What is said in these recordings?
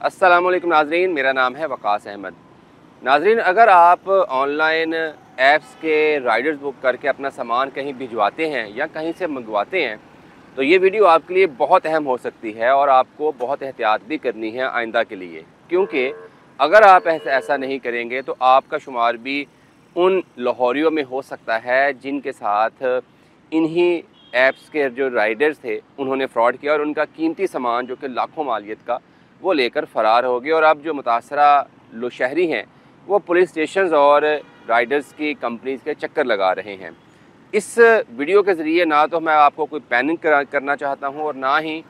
अस्सलामुअलैकुम नाज़रीन, मेरा नाम है वकास अहमद। नाज़रीन, अगर आप ऑनलाइन ऐप्स के राइडर्स बुक करके अपना सामान कहीं भिजवाते हैं या कहीं से मंगवाते हैं तो ये वीडियो आपके लिए बहुत अहम हो सकती है और आपको बहुत एहतियात भी करनी है आइंदा के लिए, क्योंकि अगर आप ऐसा नहीं करेंगे तो आपका शुमार भी उन लाहौरियों में हो सकता है जिनके साथ इन्हीं ऐप्स के जो राइडर्स थे उन्होंने फ़्रॉड किया और उनका कीमती सामान जो कि लाखों मालियत का वो लेकर फ़रार हो गए। और अब जो मुतासरा लो शहरी हैं वो पुलिस स्टेशंस और राइडर्स की कंपनीज़ के चक्कर लगा रहे हैं। इस वीडियो के ज़रिए ना तो मैं आपको कोई पैनिक करना चाहता हूँ और ना ही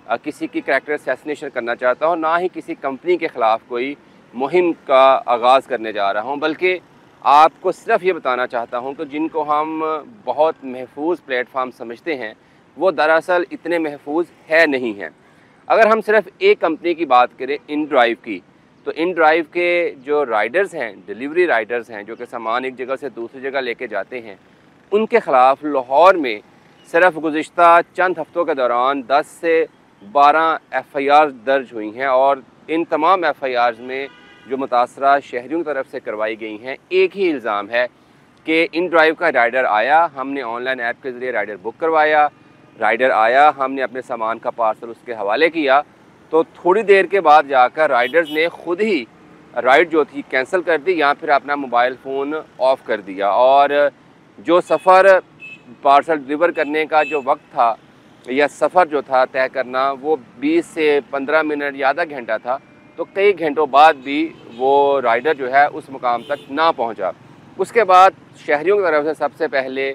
किसी की कैरेक्टर असैसिनेशन करना चाहता हूँ, ना ही किसी कंपनी के ख़िलाफ़ कोई मुहिम का आगाज़ करने जा रहा हूँ, बल्कि आपको सिर्फ ये बताना चाहता हूँ कि जिनको हम बहुत महफूज प्लेटफार्म समझते हैं वो दरअसल इतने महफूज है नहीं हैं। अगर हम सिर्फ एक कंपनी की बात करें, इन ड्राइव की, तो इन ड्राइव के जो राइडर्स हैं, डिलीवरी राइडर्स हैं जो कि सामान एक जगह से दूसरी जगह लेके जाते हैं, उनके ख़िलाफ़ लाहौर में सिर्फ गुज़िश्ता चंद हफ़्तों के दौरान 10 से 12 FIR दर्ज हुई हैं और इन तमाम FIRs में जो मुतासरा शहरियों की तरफ से करवाई गई हैं, एक ही इल्ज़ाम है कि इन ड्राइव का राइडर आया, हमने ऑनलाइन ऐप के ज़रिए राइडर बुक करवाया, राइडर आया, हमने अपने सामान का पार्सल उसके हवाले किया, तो थोड़ी देर के बाद जाकर राइडर्स ने ख़ुद ही राइड जो थी कैंसिल कर दी या फिर अपना मोबाइल फ़ोन ऑफ़ कर दिया। और जो सफ़र पार्सल डिलीवर करने का जो वक्त था या सफ़र जो था तय करना वो 20 से 15 मिनट या आधा घंटा था, तो कई घंटों बाद भी वो राइडर जो है उस मुकाम तक ना पहुंचा। उसके बाद शहरियों की तरफ से सबसे पहले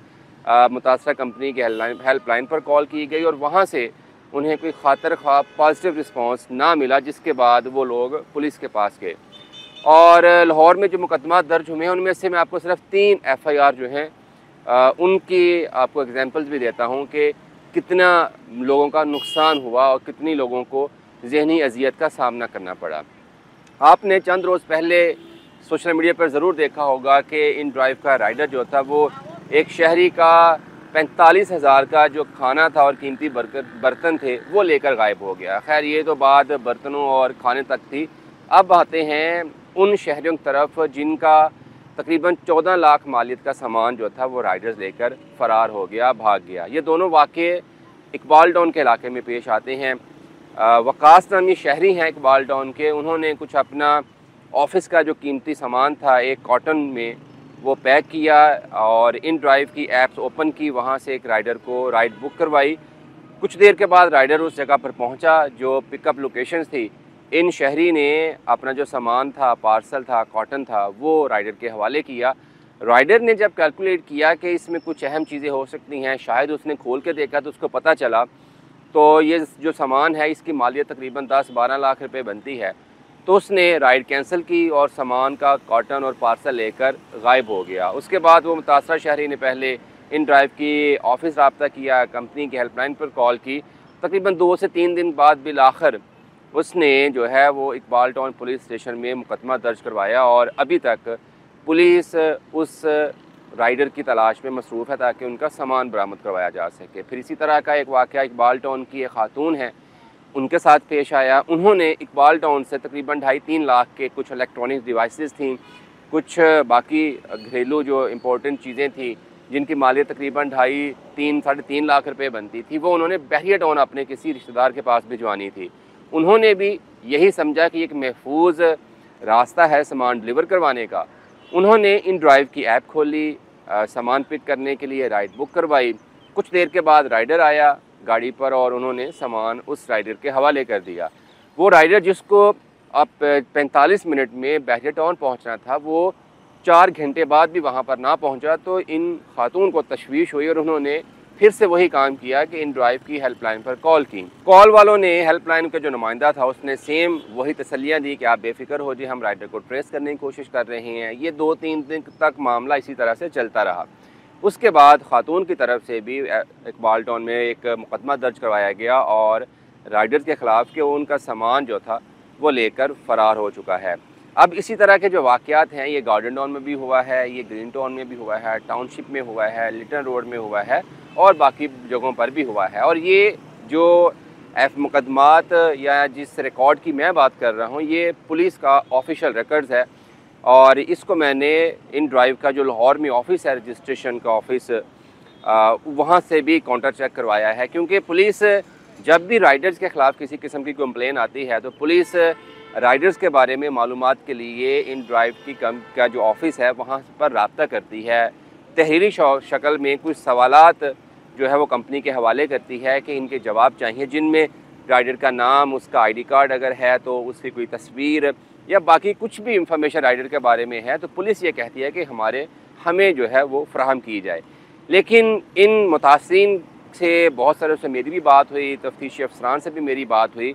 मुतासरा कंपनी की हेल्पलाइन पर कॉल की गई और वहाँ से उन्हें कोई खातर ख्वाह पॉजिटिव रिस्पांस ना मिला, जिसके बाद वो लोग पुलिस के पास गए। और लाहौर में जो मुकदमा दर्ज हुए हैं उनमें से मैं आपको सिर्फ 3 FIR जो हैं उनकी आपको एग्जांपल्स भी देता हूं कि कितना लोगों का नुकसान हुआ और कितनी लोगों को ज़हनी अजियत का सामना करना पड़ा। आपने चंद रोज़ पहले सोशल मीडिया पर ज़रूर देखा होगा कि इन ड्राइव का राइडर जो था वो एक शहरी का 45,000 का जो खाना था और कीमती बर्तन थे वो लेकर गायब हो गया। खैर, ये तो बात बर्तनों और खाने तक थी। अब आते हैं उन शहरियों की तरफ जिनका तकरीबन 14 लाख मालियत का सामान जो था वो राइडर्स लेकर फ़रार हो गया, भाग गया। ये दोनों वाक़े इकबाल टाउन के इलाके में पेश आते हैं। वकास नामी शहरी हैं इकबाल टाउन के, उन्होंने कुछ अपना ऑफ़िस का जो कीमती सामान था एक कॉटन में वो पैक किया और इन ड्राइव की ऐप्स ओपन की, वहाँ से एक राइडर को राइड बुक करवाई। कुछ देर के बाद राइडर उस जगह पर पहुँचा जो पिकअप लोकेशंस थी। इन शहरी ने अपना जो सामान था, पार्सल था, कॉटन था, वो राइडर के हवाले किया। राइडर ने जब कैलकुलेट किया कि इसमें कुछ अहम चीज़ें हो सकती हैं, शायद उसने खोल के देखा तो उसको पता चला तो ये जो सामान है इसकी मालियत तकरीबन 10-12 लाख रुपए बनती है। तो उसने राइड कैंसिल की और सामान का कॉटन और पार्सल लेकर गायब हो गया। उसके बाद वो मुतासरा शहरी ने पहले इन ड्राइव की ऑफ़िस रब्ता किया, कंपनी की हेल्पलाइन पर कॉल की। तकरीबन 2 से 3 दिन बाद बिलाखिर उसने जो है वो इकबाल टाउन पुलिस स्टेशन में मुकदमा दर्ज करवाया और अभी तक पुलिस उस राइडर की तलाश में मसरूफ़ है ताकि उनका सामान बरामद करवाया जा सके। फिर इसी तरह का एक वाक़या इकबाल टाउन की एक खातून है, उनके साथ पेश आया। उन्होंने इकबाल टाउन से तकरीबन 2.5-3 लाख के कुछ इलेक्ट्रॉनिक डिवाइसेस थी, कुछ बाकी घरेलू जो इम्पोर्टेंट चीज़ें थी जिनकी मालियत तकरीबन 2.5-3-3.5 लाख रुपए बनती थी, वो उन्होंने बहरिया टाउन अपने किसी रिश्तेदार के पास भिजवानी थी। उन्होंने भी यही समझा कि एक महफूज रास्ता है सामान डिलीवर करवाने का। उन्होंने इन ड्राइव की ऐप खोली, सामान पिक करने के लिए राइड बुक करवाई। कुछ देर के बाद राइडर आया गाड़ी पर और उन्होंने सामान उस राइडर के हवाले कर दिया। वो राइडर जिसको अब 45 मिनट में बहरिया टाउन पहुंचना था, वो 4 घंटे बाद भी वहां पर ना पहुंचा। तो इन खातून को तशवीश हुई और उन्होंने फिर से वही काम किया कि इन ड्राइव की हेल्पलाइन पर कॉल की। कॉल वालों ने, हेल्पलाइन का जो नुमाइंदा था उसने सेम वही तसल्लियाँ दी कि आप बेफिक्र हो जी, हम राइडर को ट्रेस करने की कोशिश कर रहे हैं। ये 2-3 दिन तक मामला इसी तरह से चलता रहा। उसके बाद खातून की तरफ से भी इकबाल टाउन में एक मुकदमा दर्ज करवाया गया और राइडर्स के ख़िलाफ़ कि उनका सामान जो था वो लेकर फ़रार हो चुका है। अब इसी तरह के जो वाक़यात हैं ये गार्डन टाउन में भी हुआ है, ये ग्रीन टाउन में भी हुआ है, टाउनशिप में हुआ है, लिटन रोड में हुआ है और बाकी जगहों पर भी हुआ है। और ये जो ऐप मुकदमात या जिस रिकॉर्ड की मैं बात कर रहा हूँ ये पुलिस का ऑफिशियल रिकॉर्ड्स है, और इसको मैंने इन ड्राइव का जो लाहौर में ऑफ़िस है, रजिस्ट्रेशन का ऑफ़िस, वहाँ से भी काउंटर चेक करवाया है। क्योंकि पुलिस जब भी राइडर्स के ख़िलाफ़ किसी किस्म की कंप्लेन आती है तो पुलिस राइडर्स के बारे में मालूमात के लिए इन ड्राइव की का जो ऑफ़िस है वहाँ पर रब्ता करती है। तहरीरी शक्ल में कुछ सवालात जो है वो कंपनी के हवाले करती है कि इनके जवाब चाहिए, जिनमें राइडर का नाम, उसका आईडी कार्ड अगर है तो उसकी कोई तस्वीर या बाकी कुछ भी इंफॉर्मेशन राइडर के बारे में है तो पुलिस ये कहती है कि हमें जो है वो फ़राहम की जाए। लेकिन इन मुतासिरीन से बहुत सारे से मेरी भी बात हुई, तफ्तीशी अफसरान से भी मेरी बात हुई,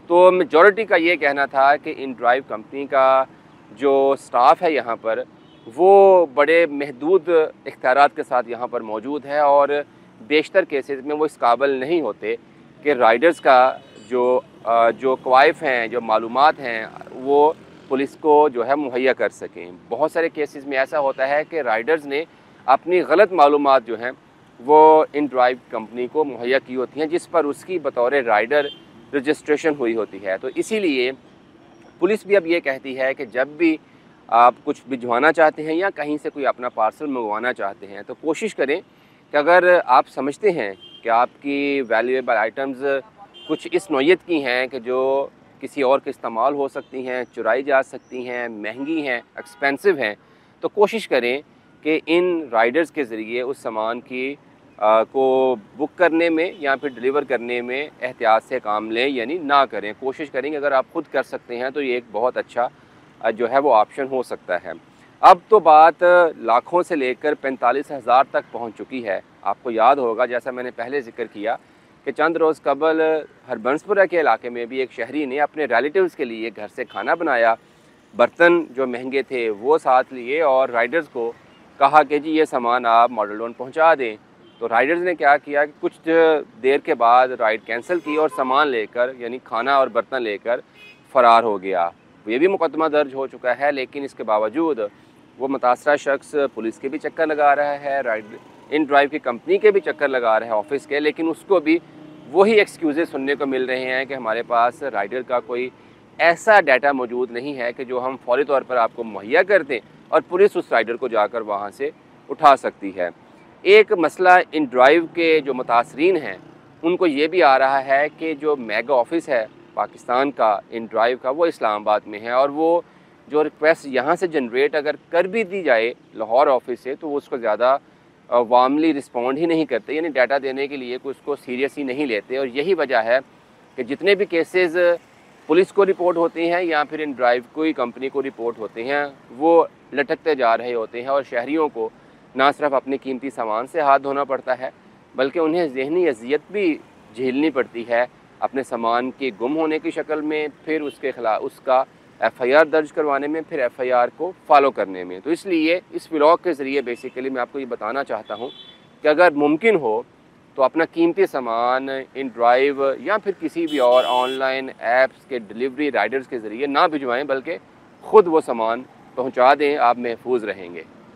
तो मेजॉरिटी का ये कहना था कि इन ड्राइव कंपनी का जो स्टाफ है यहाँ पर वो बड़े महदूद इख्तियारात के साथ यहाँ पर मौजूद है, और बेशतर केसेस में वो इस काबिल नहीं होते कि राइडर्स का जो क्वाइफ हैं, जो मालूमात हैं वो पुलिस को जो है मुहैया कर सकें। बहुत सारे केसेस में ऐसा होता है कि राइडर्स ने अपनी गलत मालूमात जो हैं वो इन ड्राइव कंपनी को मुहैया की होती हैं, जिस पर उसकी बतौर राइडर रजिस्ट्रेशन हुई होती है। तो इसीलिए पुलिस भी अब ये कहती है कि जब भी आप कुछ भिजवाना चाहते हैं या कहीं से कोई अपना पार्सल मंगवाना चाहते हैं तो कोशिश करें कि अगर आप समझते हैं कि आपकी वैल्यूएबल आइटम्स कुछ इस नौइयत की हैं कि जो किसी और के इस्तेमाल हो सकती हैं, चुराई जा सकती हैं, महंगी हैं, एक्सपेंसिव हैं, तो कोशिश करें कि इन राइडर्स के ज़रिए उस सामान की को बुक करने में या फिर डिलीवर करने में एहतियात से काम लें, यानी ना करें। कोशिश करें कि अगर आप ख़ुद कर सकते हैं तो ये एक बहुत अच्छा जो है वो ऑप्शन हो सकता है। अब तो बात लाखों से लेकर 45,000 तक पहुंच चुकी है। आपको याद होगा, जैसा मैंने पहले ज़िक्र किया, कि चंद रोज़ कबल हरबंसपुरा के इलाके में भी एक शहरी ने अपने रिलेटिव्स के लिए घर से खाना बनाया, बर्तन जो महंगे थे वो साथ लिए और राइडर्स को कहा कि जी ये सामान आप मॉडल टाउन पहुँचा दें। तो राइडर्स ने क्या किया कि कुछ देर के बाद राइड कैंसिल की और सामान लेकर, यानी खाना और बर्तन लेकर फ़रार हो गया। ये भी मुकदमा दर्ज हो चुका है, लेकिन इसके बावजूद वो मुतासरा शख्स पुलिस के भी चक्कर लगा रहा है, इन ड्राइव की कंपनी के भी चक्कर लगा रहा है ऑफिस के, लेकिन उसको भी वही एक्सक्यूज़ सुनने को मिल रहे हैं कि हमारे पास राइडर का कोई ऐसा डाटा मौजूद नहीं है कि जो हम फौरी तौर पर आपको मुहैया कर दें और पुलिस उस राइडर को जाकर वहाँ से उठा सकती है। एक मसला इन ड्राइव के जो मुतासरीन हैं उनको ये भी आ रहा है कि जो मेगा ऑफिस है पाकिस्तान का इन ड्राइव का वो इस्लामाबाद में है, और वो जो रिक्वेस्ट यहाँ से जनरेट अगर कर भी दी जाए लाहौर ऑफिस से तो वो उसको ज़्यादा वार्मली रिस्पॉन्ड ही नहीं करते, यानी डाटा देने के लिए कुछ उसको सीरियस ही नहीं लेते। और यही वजह है कि जितने भी केसेस पुलिस को रिपोर्ट होते हैं या फिर इन ड्राइव कोई कंपनी को रिपोर्ट होते हैं वो लटकते जा रहे होते हैं, और शहरियों को ना सिर्फ अपने कीमती सामान से हाथ धोना पड़ता है बल्कि उन्हें ज़हनी अजियत भी झेलनी पड़ती है अपने सामान के गुम होने की शक्ल में, फिर उसके खिलाफ उसका एफआईआर दर्ज करवाने में, फिर एफआईआर को फॉलो करने में। तो इसलिए इस व्लॉग के ज़रिए बेसिकली मैं आपको ये बताना चाहता हूँ कि अगर मुमकिन हो तो अपना कीमती सामान इन ड्राइव या फिर किसी भी और ऑनलाइन ऐप्स के डिलीवरी राइडर्स के ज़रिए ना भिजवाएं, बल्कि ख़ुद वो सामान पहुँचा दें, आप महफूज रहेंगे।